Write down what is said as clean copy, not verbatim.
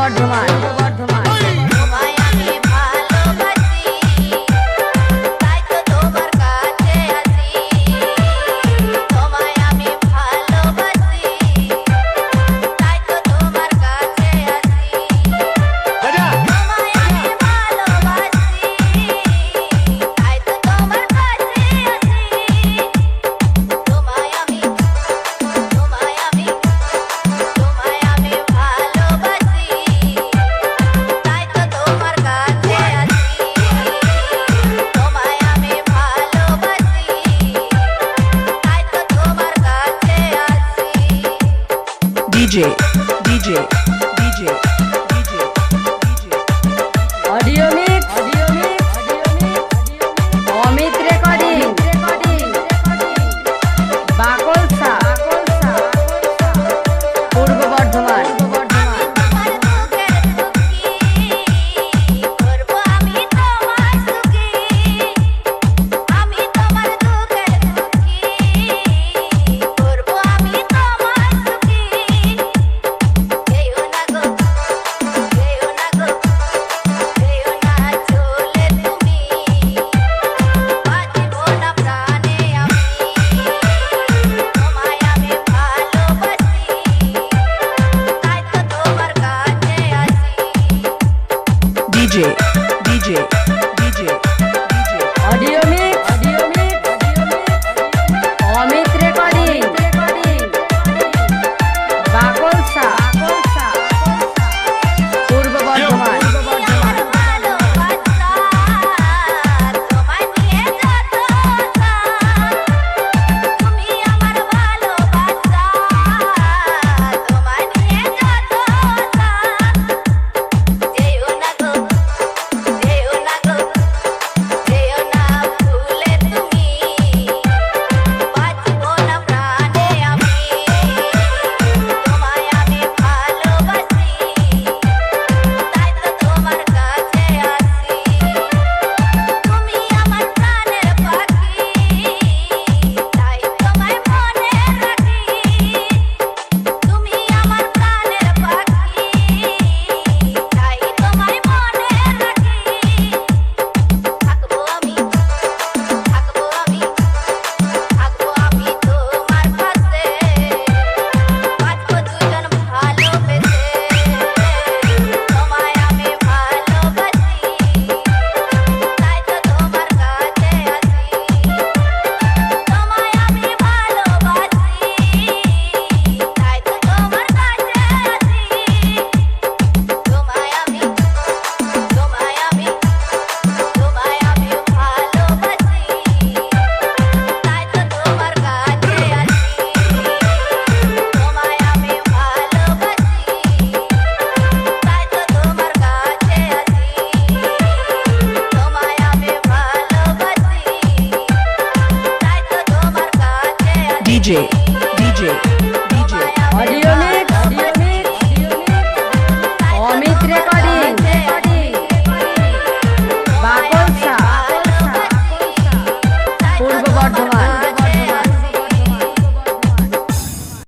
বর্ধমান। তোমায় আমি ভালোবাসি, তাই তো তোমার কাছে আসি। তোমায় আমি ভালোবাসি, তাই তো তোমার কাছে আসি। তোমায় আমি ভালোবাসি, তাই তো তোমার কাছে আসি। তোমায় আমি তোমায় আমি তোমায় আমি ভালোবাসি, তাই তো তোমার কাছে আসি। তোমায় আমি ভালোবাসি, তাই তো তোমার কাছে আসি। DJ